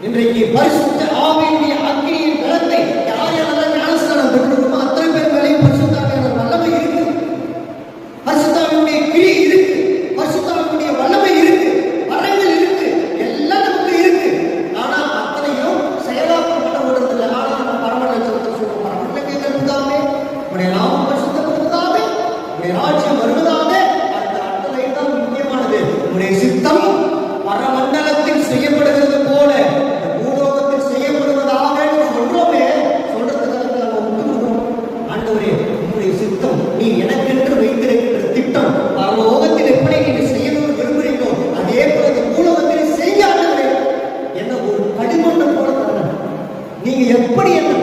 இன்றைக்கு பரிசுத்த ஆவியினுடைய அக்கினியின் பலத்தை யார் யாரெல்லாம் ஞானஸ்நானம் பெற்றிருக்கோமோ அத்தனை பேர் மேலேயும் பரிசுத்த ஆவியின் வல்லமை இருக்கு. பரிசுத்த ஆவியினுடைய கிரி இருக்கு. பரிசுத்த ஆவியினுடைய வல்லமை இருக்கு. வரங்கள் இருக்கு. எல்லாம் நமக்கு இருக்கு. ஆனா அத்தனையும் செயலாக்கப்பட்ட விடுறதில்லை. ஆனா நம்ம பரமண்டலத்தை சொல்றோம். பரமண்டலத்தை தருவதாமே, உடைய நாமம் பரிசுத்தப்படுவதாமே, உடைய ராஜ்யம் வருவதாமே. அந்த அத்தனை தான் முக்கியமானது. உடைய சித்தம் பரமண்டலத்தில் செய்யப்படுகிறது போல பூலோகத்தில் செய்யப்படுவதாக சொல்றோமே. சொல்றதுக்காக நம்ம விட்டுக்கிறோம். ஆண்டவரே, உங்களுடைய சித்தம் நீ எனக்கென்று வைத்திருக்கின்ற திட்டம் பரலோகத்தில் எப்படி நீங்க செய்யணும்னு விரும்புறீங்களோ அதே போல இந்த பூலோகத்தில் செய்ய ஆண்டவரே. என்ன ஒரு கடிமண்ணம் போல தரணும். நீங்க எப்படி என்ன